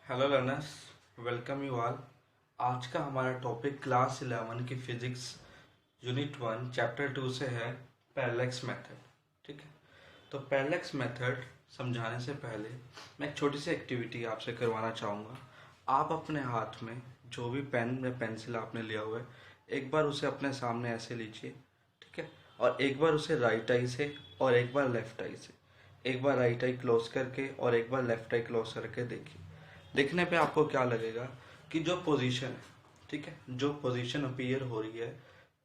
Hello learners, welcome you all. आज का हमारा टॉपिक क्लास 11 की फिजिक्स यूनिट 1 चैप्टर 2 से है पैरेलैक्स मेथड। ठीक है, तो पैरेलैक्स मेथड समझाने से पहले मैं एक छोटी सी एक्टिविटी आपसे करवाना चाहूँगा। आप अपने हाथ में जो भी पेन या पेंसिल आपने लिया हुआ है, एक बार उसे अपने सामने ऐसे लीजिए। ठीक है, और एक बार उसे राइट आई से और एक बार लेफ्ट आई से, एक बार राइट आई क्लोज करके और एक बार लेफ्ट आई क्लोज करके देखिए। देखने पे आपको क्या लगेगा कि जो पोजीशन है, ठीक है, जो पोजीशन अपीयर हो रही है,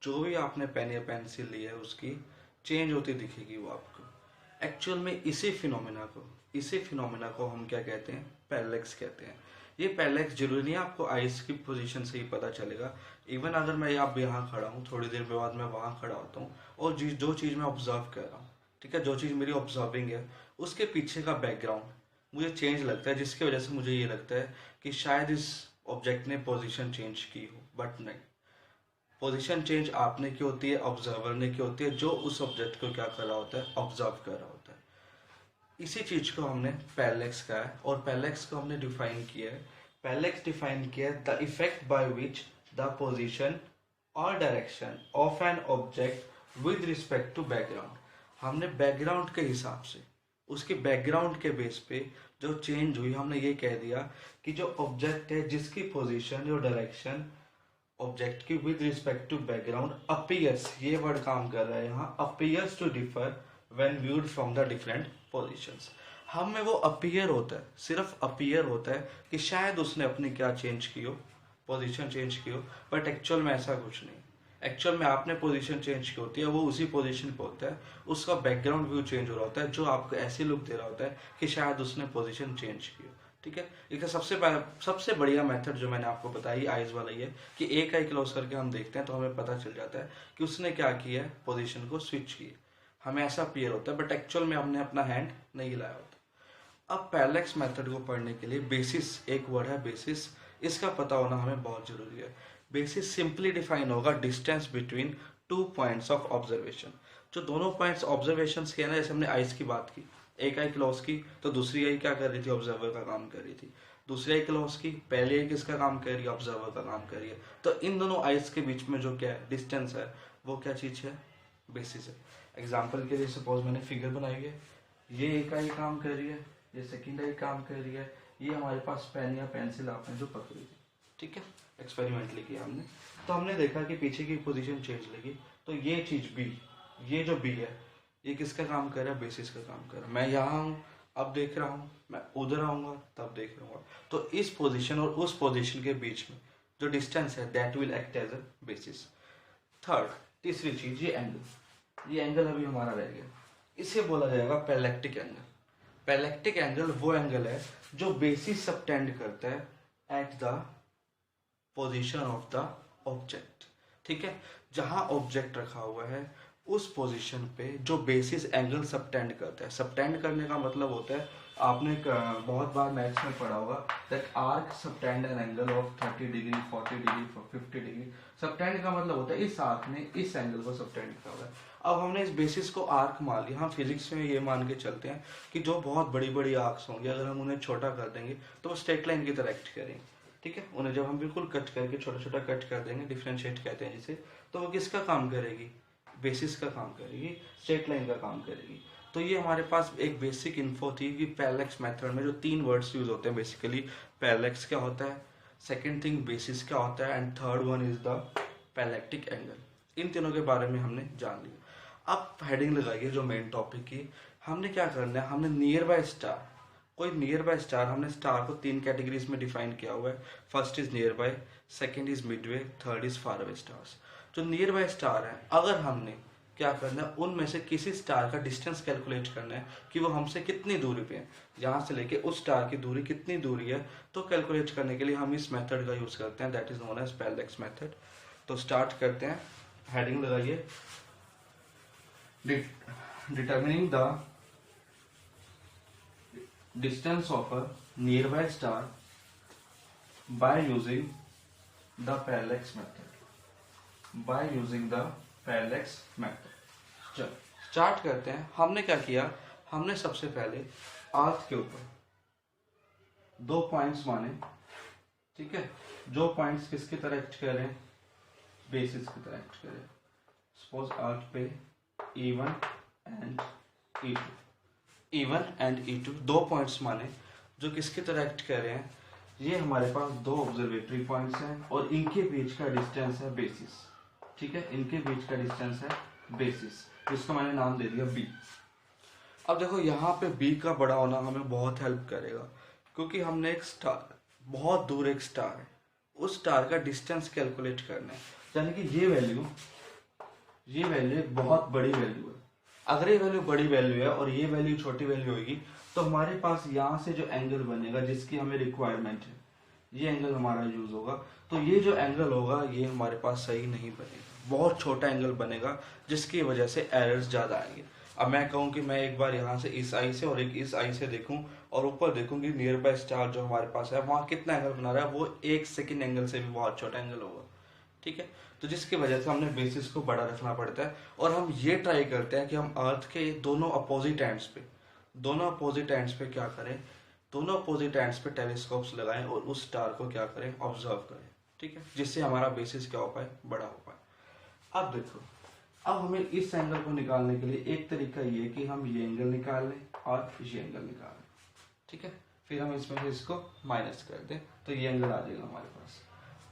जो भी आपने पेन या पेंसिल ली है उसकी चेंज होती दिखेगी वो आपको। एक्चुअल में इसी फिनोमेना को हम क्या कहते हैं? पैरेलैक्स कहते हैं। ये पैरेलैक्स जरूरी नहीं है आपको आइस की पोजीशन से ही पता चलेगा। इवन अगर मैं आप यहाँ खड़ा हूँ, थोड़ी देर के बाद मैं वहाँ खड़ा होता हूँ और जो चीज़ मैं ऑब्जर्व कर रहा हूँ, ठीक है, जो चीज़ मेरी ऑब्जर्विंग है, उसके पीछे का बैकग्राउंड मुझे चेंज लगता है, जिसकी वजह से मुझे ये लगता है कि शायद इस ऑब्जेक्ट ने पोजीशन चेंज की हो। बट नहीं, पोजीशन चेंज आपने की होती है, ऑब्जर्वर ने की होती है, जो उस ऑब्जेक्ट को क्या कर रहा होता है? ऑब्जर्व कर रहा होता है। इसी चीज को हमने पैरेलैक्स कहा है और पैरेलैक्स को हमने डिफाइन किया है। पैरेलैक्स डिफाइन किया है the effect by which the position और direction of an object with respect to background. हमने बैकग्राउंड के हिसाब से, उसके बैकग्राउंड के बेस पे जो चेंज हुई, हमने ये कह दिया कि जो ऑब्जेक्ट है जिसकी पोजीशन और डायरेक्शन ऑब्जेक्ट की with respect to background appears, ये वर्ड काम कर रहा है यहाँ, appears to differ when viewed from the different positions. हम में वो अपीयर होता है, सिर्फ अपीयर होता है कि शायद उसने अपनी क्या चेंज की हो, पोजीशन चेंज की हो, बट एक्चुअल में ऐसा कुछ नहीं। एक्चुअल में आपने पोजीशन चेंज की होती है, वो उसी पोजीशन पे होता है, उसका बैकग्राउंड व्यू चेंज हो रहा होता है, जो आपको ऐसे लुक दे रहा होता है कि शायद उसने पोजीशन चेंज की हो। ठीक है, एक सबसे बढ़िया मेथड जो मैंने आपको बताई आइज वाला ही है कि एक आई क्लोज करके हम देखते हैं तो हमें पता चल जाता है कि उसने क्या किया है, पोजीशन को स्विच किया। हमें ऐसा अपीयर होता है, बट एक्चुअल में हमने अपना हैंड नहीं हिलाया होता। अब पैरेलैक्स मेथड को पढ़ने के लिए बेसिस, एक वर्ड है बेसिस, इसका पता होना हमें बहुत जरूरी है। बेसिस सिंपली डिफाइन होगा distance between two points of observation. जो दोनों पॉइंट्स ऑब्जर्वेशन के हैं ना, जैसे हमने आइस की बात की, एक आई क्लोज की तो दूसरी आई क्या कर रही थी? ऑब्जर्वर का काम कर रही थी। दूसरी आई क्लोज की, पहली आई किसका काम कर रही है? ऑब्जर्वर का काम कर रही है। तो इन दोनों आइस के बीच में जो क्या है, डिस्टेंस है, वो क्या चीज है? बेसिस है। एग्जाम्पल के लिए सपोज मैंने फिगर बनाई है, ये एक आई काम कर रही है, ये सेकेंड आई काम कर रही है, ये हमारे पास पेन या पेंसिल आपने जो पकड़ी थी, ठीक है, एक्सपेरिमेंटली किया हमने, तो हमने देखा कि पीछे की पोजीशन चेंज लगी। तो ये चीज बी, ये जो बी है, ये किसका काम कर रहा है? बेसिस का काम कर रहा है। मैं यहाँ हूँ, अब देख रहा हूँ, मैं उधर आऊंगा तब देख रहा हूँ। तो इस पोजीशन और उस पोजीशन के बीच में जो डिस्टेंस है, that will act as a basis. Third, तीसरी चीज, ये एंगल अभी हमारा रह गया, इसे बोला जाएगा पैरेलैक्टिक एंगल। पैरेलैक्टिक एंगल वो एंगल है जो बेसिस सबटेंड करता है at the position of the object. ठीक है, जहां ऑब्जेक्ट रखा हुआ है उस पोजीशन पे जो बेसिस एंगल सबटेंड करता है। सबटेंड करने का मतलब होता है, आपने बहुत बार मैथ्स में पढ़ा होगा that arc subtend an angle of 30 degree, 40 degree, 50 degree. Subtend का मतलब होता है इस आर्क ने इस एंगल को सबटेंड किया हुआ है। अब हमने इस बेसिस को आर्क मान लिया। हम फिजिक्स में ये मान के चलते हैं कि जो बहुत बड़ी बड़ी आर्क्स होंगी, अगर हम उन्हें छोटा कर देंगे तो वो स्ट्रेट लाइन की तरह एक्ट करेंगे। ठीक है, उन्हें जब हम बिल्कुल कट करके छोटा छोटा कट कर देंगे, डिफरेंशिएट कहते हैं जिसे, तो वो किसका काम करेगी? बेसिस का काम करेगी, स्ट्रेट लाइन का काम करेगी। तो ये हमारे पास एक बेसिक इन्फो थी कि पैरेलैक्स मेथड में जो तीन वर्ड्स यूज होते हैं बेसिकली, पैरेलैक्स क्या होता है, सेकंड थिंग बेसिस क्या होता है, and third one is the parallactic angle. इन तीनों के बारे में हमने जान लिया। अब हेडिंग लगाइए जो मेन टॉपिक की। हमने क्या करना है, हमने नियर बाय स्टार, कोई नियर बाय स्टार, हमने स्टार को तीन कैटेगरीज में डिफाइन किया हुआ है। First is near by, second is Midway, third is far away stars. जो नियर बाय स्टार है, अगर हमने क्या करना है, उनमें से किसी स्टार का डिस्टेंस कैलकुलेट करना है कि वो हमसे कितनी दूरी पे है, यहाँ से लेके उस स्टार की दूरी कितनी दूरी है, तो कैलकुलेट करने के लिए हम इस मेथड का यूज करते हैं, that is known as parallax method. तो स्टार्ट करते हैं, हेडिंग लगाइए, determining the distance of a nearby star by using the parallax method, by using the parallax method। चलो स्टार्ट करते हैं। हमने क्या किया, हमने सबसे पहले अर्थ के ऊपर दो पॉइंट्स माने, ठीक है, जो पॉइंट्स किसकी तरह एक्ट कर रहे हैं, बेसिस की तरह एक्ट कर रहे हैं। सपोज अर्थ पे E1 and E2, E1 and E2 दो पॉइंट्स माने जो किसकी तरह एक्ट कर रहे हैं। ये हमारे पास दो ऑब्जर्वेटरी पॉइंट्स हैं और इनके बीच का डिस्टेंस है बेसिस, ठीक है, इनके बीच का डिस्टेंस है बेसिस, जिसको मैंने नाम दे दिया B। अब देखो यहाँ पे B का बड़ा होना हमें बहुत हेल्प करेगा, क्योंकि हमने एक स्टार, बहुत दूर एक स्टार है, उस स्टार का डिस्टेंस कैलकुलेट करना है, यानी कि ये वैल्यू एक बहुत बड़ी वैल्यू है। अगर ये वैल्यू बड़ी वैल्यू है और ये वैल्यू छोटी वैल्यू होगी, तो हमारे पास यहाँ से जो एंगल बनेगा जिसकी हमें रिक्वायरमेंट है, ये एंगल हमारा यूज होगा। तो ये जो एंगल होगा ये हमारे पास सही नहीं बनेगा, बहुत छोटा एंगल बनेगा, जिसकी वजह से एरर्स ज्यादा आएंगे। अब मैं कहूँ कि मैं एक बार यहाँ से इस आई से और एक इस आई से देखूं और ऊपर देखूं कि नियर बाय स्टार जो हमारे पास है वहाँ कितना एंगल बना रहा है, वो एक सेकेंड एंगल से भी बहुत छोटा एंगल होगा, ठीक है। तो जिसकी वजह से हमने बेसिस को बड़ा रखना पड़ता है, और हम ये ट्राई करते हैं कि हम अर्थ के दोनों अपोजिट एंड्स पे क्या करें, दोनों अपोजिट एंड्स पे टेलीस्कोप्स लगाएं और उस स्टार को क्या करें, ऑब्जर्व करें, ठीक है, जिससे हमारा बेसिस क्या हो पाए, बड़ा हो पाए। अब देखो, अब हमें इस एंगल को निकालने के लिए एक तरीका ये है कि हम ये एंगल निकाल लें और ये एंगल निकाल लें, ठीक है, फिर हम इसमें से इसको माइनस कर दें तो ये एंगल आ जाएगा हमारे पास।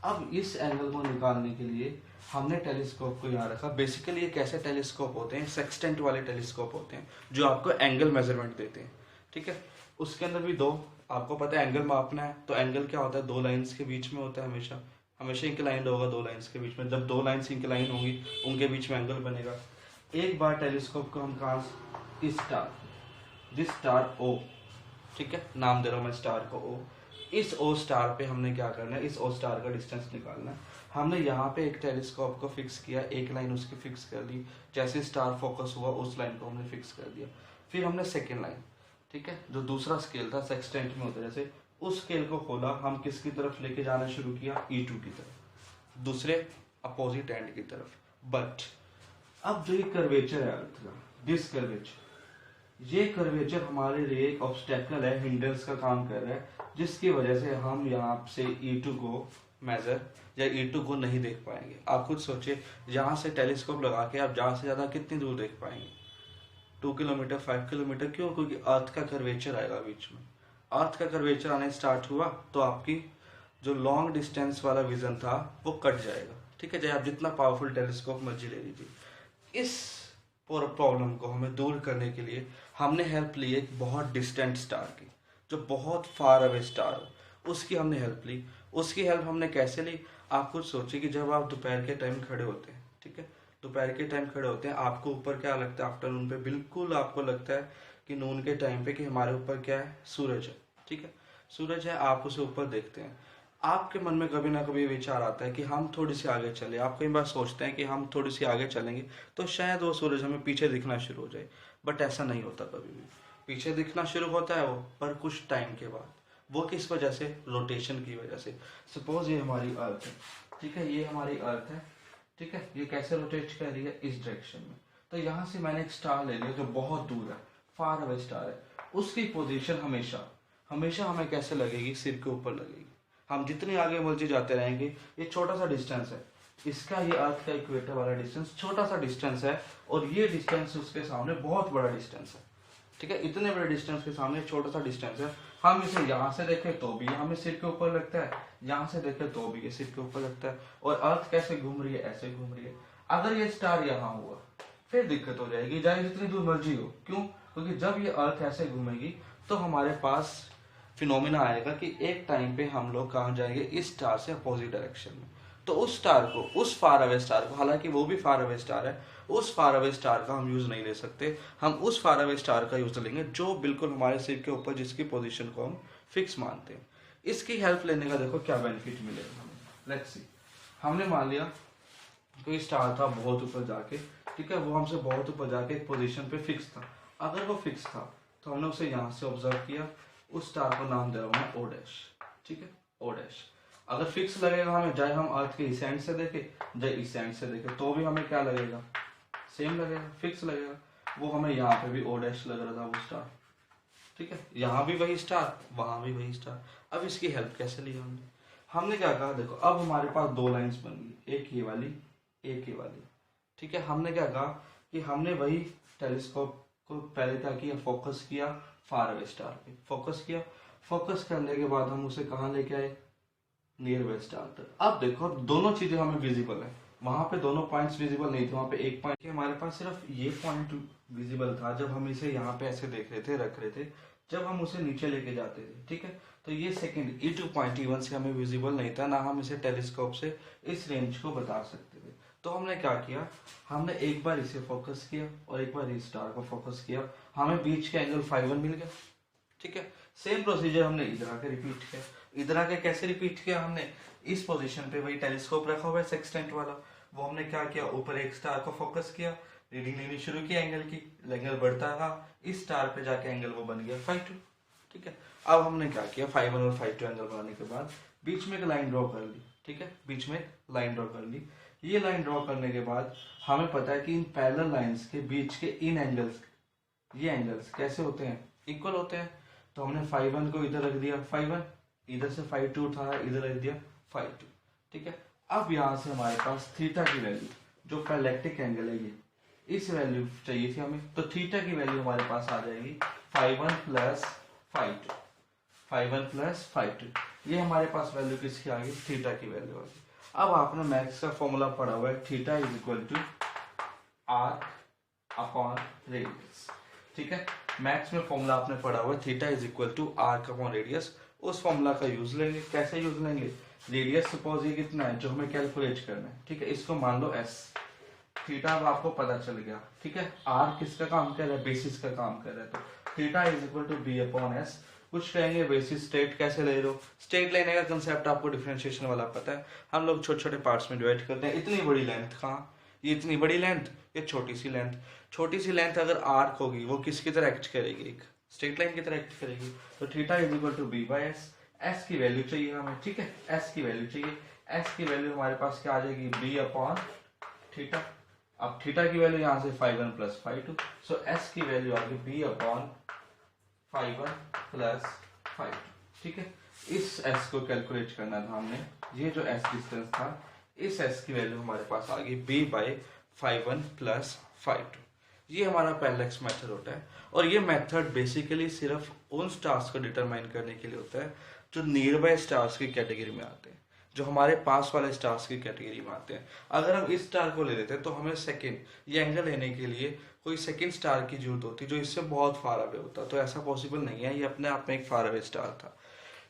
अब इस एंगल को निकालने के लिए हमने टेलीस्कोप को यहाँ रखा। बेसिकली ये कैसे टेलीस्कोप होते हैं, सेक्सटेंट वाले टेलीस्कोप होते हैं जो आपको एंगल मेजरमेंट देते हैं, ठीक है। उसके अंदर भी दो, आपको पता है एंगल मापना है तो एंगल क्या होता है, दो लाइंस के बीच में होता है, हमेशा इंक्लाइंड होगा दो लाइंस के बीच में। जब दो लाइंस इंक्लाइन होंगी उनके बीच में एंगल बनेगा। एक बार टेलीस्कोप को हम कहाँ, इस स्टार, जिस स्टार O, ठीक है, नाम दे रहा हूँ मैं स्टार को O, इस O स्टार पे हमने क्या करना है, इस O स्टार का डिस्टेंस निकालना है। हमने यहाँ पे एक टेलीस्कोप को फिक्स किया, एक लाइन उसकी फिक्स कर ली, जैसे स्टार फोकस हुआ उस लाइन को हमने फिक्स कर दिया। फिर हमने सेकेंड लाइन, ठीक है, जो दूसरा स्केल था सेक्सटेंट में होता है जैसे, उस स्केल को खोला, हम किसकी तरफ लेके जाना शुरू किया, E2 की तरफ, दूसरे अपोजिट एंड की तरफ। बट अब जो ये कर्वेचर है अर्थ का, दिस कर्वेचर, ये कर्वेचर हमारे लिए एक ऑब्स्टेकल है, हिंड्रेंस का काम कर रहा है, जिसकी वजह से हम यहाँ से E2 को मेजर या E2 को नहीं देख पाएंगे। आप खुद सोचिए, यहाँ से टेलीस्कोप लगा के आप ज्यादा से ज्यादा कितनी दूर देख पाएंगे, 2 किलोमीटर, 5 किलोमीटर। क्यों? क्योंकि अर्थ का कर्वेचर आएगा बीच में। अर्थ का कर्वेचर आने स्टार्ट हुआ तो आपकी जो लॉन्ग डिस्टेंस वाला विजन था वो कट जाएगा, ठीक है, चाहे आप जितना पावरफुल टेलीस्कोप मर्जी ले लीजिए। इस पूरा प्रॉब्लम को हमें दूर करने के लिए हमने हेल्प ली एक बहुत डिस्टेंट स्टार की, जो बहुत फार अवे स्टार हो, उसकी हमने हेल्प ली। उसकी हेल्प हमने कैसे ली, आप खुद सोचिए कि जब आप दोपहर के टाइम खड़े होते हैं, ठीक है, दोपहर के टाइम खड़े होते हैं, आपको ऊपर क्या लगता है, आफ्टरनून पे बिल्कुल आपको लगता है कि नून के टाइम पे कि हमारे ऊपर क्या है, सूरज है, ठीक है, सूरज है, आप उसे ऊपर देखते हैं। आपके मन में कभी ना कभी विचार आता है कि हम थोड़ी सी आगे चले। आप कई बार सोचते हैं कि हम थोड़ी सी आगे चलेंगे तो शायद वो सूरज हमें पीछे दिखना शुरू हो जाए, बट ऐसा नहीं होता कभी भी। पीछे दिखना शुरू होता है वो, पर कुछ टाइम के बाद। वो किस वजह से? रोटेशन की वजह से। सपोज ये हमारी अर्थ है, ठीक है, ये हमारी अर्थ है, ठीक है, ये कैसे रोटेट कर रही है, इस डायरेक्शन में। तो यहाँ से मैंने एक स्टार ले लिया जो बहुत दूर है, फार अवे स्टार है, उसकी पोजीशन हमेशा हमेशा हमें कैसे लगेगी, सिर के ऊपर लगेगी। हम जितने आगे मर्जी जाते रहेंगे, ये छोटा सा डिस्टेंस है, इसका ये अर्थ का इक्वेटर वाला डिस्टेंस छोटा सा डिस्टेंस है, और ये डिस्टेंस उसके सामने बहुत बड़ा डिस्टेंस है, ठीक है, इतने बड़े डिस्टेंस के सामने छोटा सा डिस्टेंस है। हम इसे यहाँ से देखें तो भी हमें सिर के ऊपर लगता है, यहाँ से देखें तो भी ये सिर के ऊपर लगता है। और अर्थ कैसे घूम रही है, ऐसे घूम रही है। अगर ये स्टार यहाँ हुआ फिर दिक्कत हो जाएगी, चाहे जितनी दूर मर्जी हो। क्यों? क्योंकि जब ये अर्थ ऐसे घूमेगी तो हमारे पास फिनोमिना आएगा कि एक टाइम पे हम लोग कहाँ जाएंगे, इस स्टार से अपोजिट डायरेक्शन में। तो उस स्टार को, उस फार अवे स्टार को, हालांकि वो भी फार अवे स्टार है, उस फार अवे स्टार का हम यूज नहीं ले सकते। हम उस फार अवे स्टार का यूज लेंगे जो बिल्कुल हमारे सिर के ऊपर, जिसकी पोजीशन को हम फिक्स मानते हैं। इसकी हेल्प लेने का देखो क्या बेनिफिट मिलेगा हमें। लेट्स सी, हमने मान लिया कोई स्टार था बहुत ऊपर जाके, ठीक है, वो हमसे बहुत ऊपर जाके एक पोजीशन पे फिक्स था। अगर वो फिक्स था तो हमने उसे यहाँ से ऑब्जर्व किया, उस स्टार को नाम दे रहा हूँ मैं O डैश, ठीक है, O डैश। अगर फिक्स लगेगा हमें, चाहे हम अर्थ के इस एंड से देखें, चाहे इस एंड से देखें, तो भी हमें क्या लगेगा, सेम लगेगा, फिक्स लगेगा। वो हमें यहाँ पे भी O डैश लग रहा था वो स्टार, ठीक है, यहाँ भी वही स्टार, वहां भी वही स्टार। अब इसकी हेल्प कैसे ली हमने? हमने क्या कहा, देखो अब हमारे पास दो लाइंस बन गई, एक ये वाली, एक ये वाली। ठीक है, हमने क्या कहा कि हमने वही टेलीस्कोप को पहले क्या किया, फोकस किया फार अवे स्टार पे, फोकस किया। फोकस करने के बाद हम उसे कहाँ लेके आए, नियर बाय स्टार तक। अब देखो दोनों चीजें हमें विजिबल है, वहां पे दोनों पॉइंट्स विजिबल नहीं थे, वहां पे एक पॉइंट हमारे पास सिर्फ ये पॉइंट विजिबल था जब हम इसे यहाँ पे ऐसे देख रहे थे, रख रहे थे, जब हम उसे नीचे लेके जाते थे। ठीक है, तो ये सेकंड E2 पॉइंट E1 से हमें विजिबल नहीं था, ना हम इसे टेलीस्कोप से इस रेंज को बता सकते थे। तो हमने क्या किया, हमने एक बार इसे फोकस किया और एक बार इस स्टार को फोकस किया, हमें बीच के एंगल 5-1 मिल गया। ठीक है, सेम प्रोसीजर हमने इधर आके रिपीट किया। इधर आके कैसे रिपीट किया हमने, इस पोजीशन पे वही टेलीस्कोप रखा हुआ है सेक्सटेंट वाला, वो हमने क्या किया, ऊपर एक स्टार को फोकस किया, रीडिंग लेनी शुरू की एंगल की, एंगल बढ़ता रहा, इस स्टार पे जाके एंगल वो बन गया 5-2। ठीक है, अब हमने क्या किया, 5-1 और 5-2 एंगल बनाने के बाद बीच में एक लाइन ड्रॉ कर ली। ठीक है, बीच में लाइन ड्रॉ कर ली। ये लाइन ड्रॉ करने के बाद हमें पता है कि इन पैरेलल लाइंस के बीच के इन एंगल्स, ये एंगल्स कैसे होते हैं, इक्वल होते हैं। तो हमने 5-1 को इधर रख दिया 5-1, इधर से 5-2 उठाया, इधर रख दिया 5-2। ठीक है, अब यहाँ से हमारे पास थीटा की वैल्यू, जो पैरेलैक्टिक एंगल है ये, इस वैल्यू चाहिए थी हमें, तो थीटा की वैल्यू हमारे पास आ जाएगी 5-1 प्लस 5-2, 5-1 प्लस 5-2। ये हमारे पास वैल्यू किसकी आ गई, थीटा की वैल्यू आ गई। अब आपने मैथ्स का फॉर्मूला पढ़ा हुआ है, theta is equal to arc upon radius. ठीक है, मैथ्स में फॉर्मूला आपने पढ़ा हुआ है, theta is equal to arc upon radius. उस फॉर्मूला का यूज लेंगे, कैसे यूज लेंगे, रेडियस सपोज ये कितना है जो हमें कैलकुलेट करना है। ठीक है, इसको मान लो s, थीटा अब आपको पता चल गया। ठीक है, आर किसका काम कर रहा है, बेसिस का काम कर रहा है, तो theta is equal to b upon s. कुछ कहेंगे बेसिस स्टेट कैसे ले रहे हो, स्टेट लेने का कंसेप्ट आपको डिफरेंशिएशन वाला पता है, हम लोग छोटे छोटे पार्ट्स में डिवाइड करते हैं। इतनी बड़ी लेंथ कहाँ, ये इतनी बड़ी लेंथ, ये छोटी सी लेंथ। छोटी सी लेंथ अगर आर्क होगी वो किसकी तरह एक्ट करेगी, एक स्ट्रेट लाइन की तरह एक्ट करेगी। तो theta is equal to b by s. S की वैल्यू चाहिए हमें, ठीक है, एस की वैल्यू चाहिए। एस की वैल्यू हमारे पास क्या आ जाएगी, बी अपॉन थीटा। अब थीटा की वैल्यू यहाँ से 5-1 प्लस 5-2, सो एस की वैल्यू आ गई बी अपॉन 5-1 प्लस 5-2। ठीक है, इस एस को कैलकुलेट करना था हमने, ये जो एस डिस्टेंस था, इस एस की वैल्यू हमारे पास आ गई बी बाई 5-1 प्लस 5-2। ये हमारा पैरेलैक्स मेथड होता है, और ये मेथड बेसिकली सिर्फ उन स्टार्स को डिटरमाइन करने के लिए होता है जो नियर बाय स्टार्स की कैटेगरी में आते हैं, जो हमारे पास वाले स्टार्स की कैटेगरी में आते हैं। अगर हम इस स्टार को ले लेते हैं तो हमें सेकंड ये एंगल लेने के लिए कोई सेकंड स्टार की जरूरत होती जो इससे बहुत फार अवे होता, तो ऐसा पॉसिबल नहीं है, ये अपने आप में एक फार अवे स्टार था।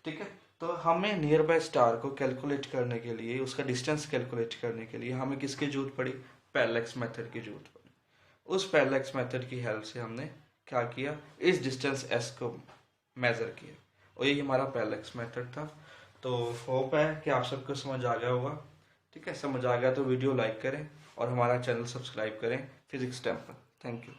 ठीक है, तो हमें नियर बाय स्टार को कैलकुलेट करने के लिए, उसका डिस्टेंस कैलकुलेट करने के लिए हमें किसकी जरूरत पड़ी, पैरेलैक्स मेथड की जरूरत पड़ी। उस पैरेलैक्स मेथड की हेल्प से हमने क्या किया, इस डिस्टेंस s को मेजर किया, और यही हमारा पैरेलैक्स मेथड था। तो होप है कि आप सबको समझ आ गया होगा। ठीक है, समझ आ गया तो वीडियो लाइक करें और हमारा चैनल सब्सक्राइब करें फिजिक्स टेम्पल। Thank you.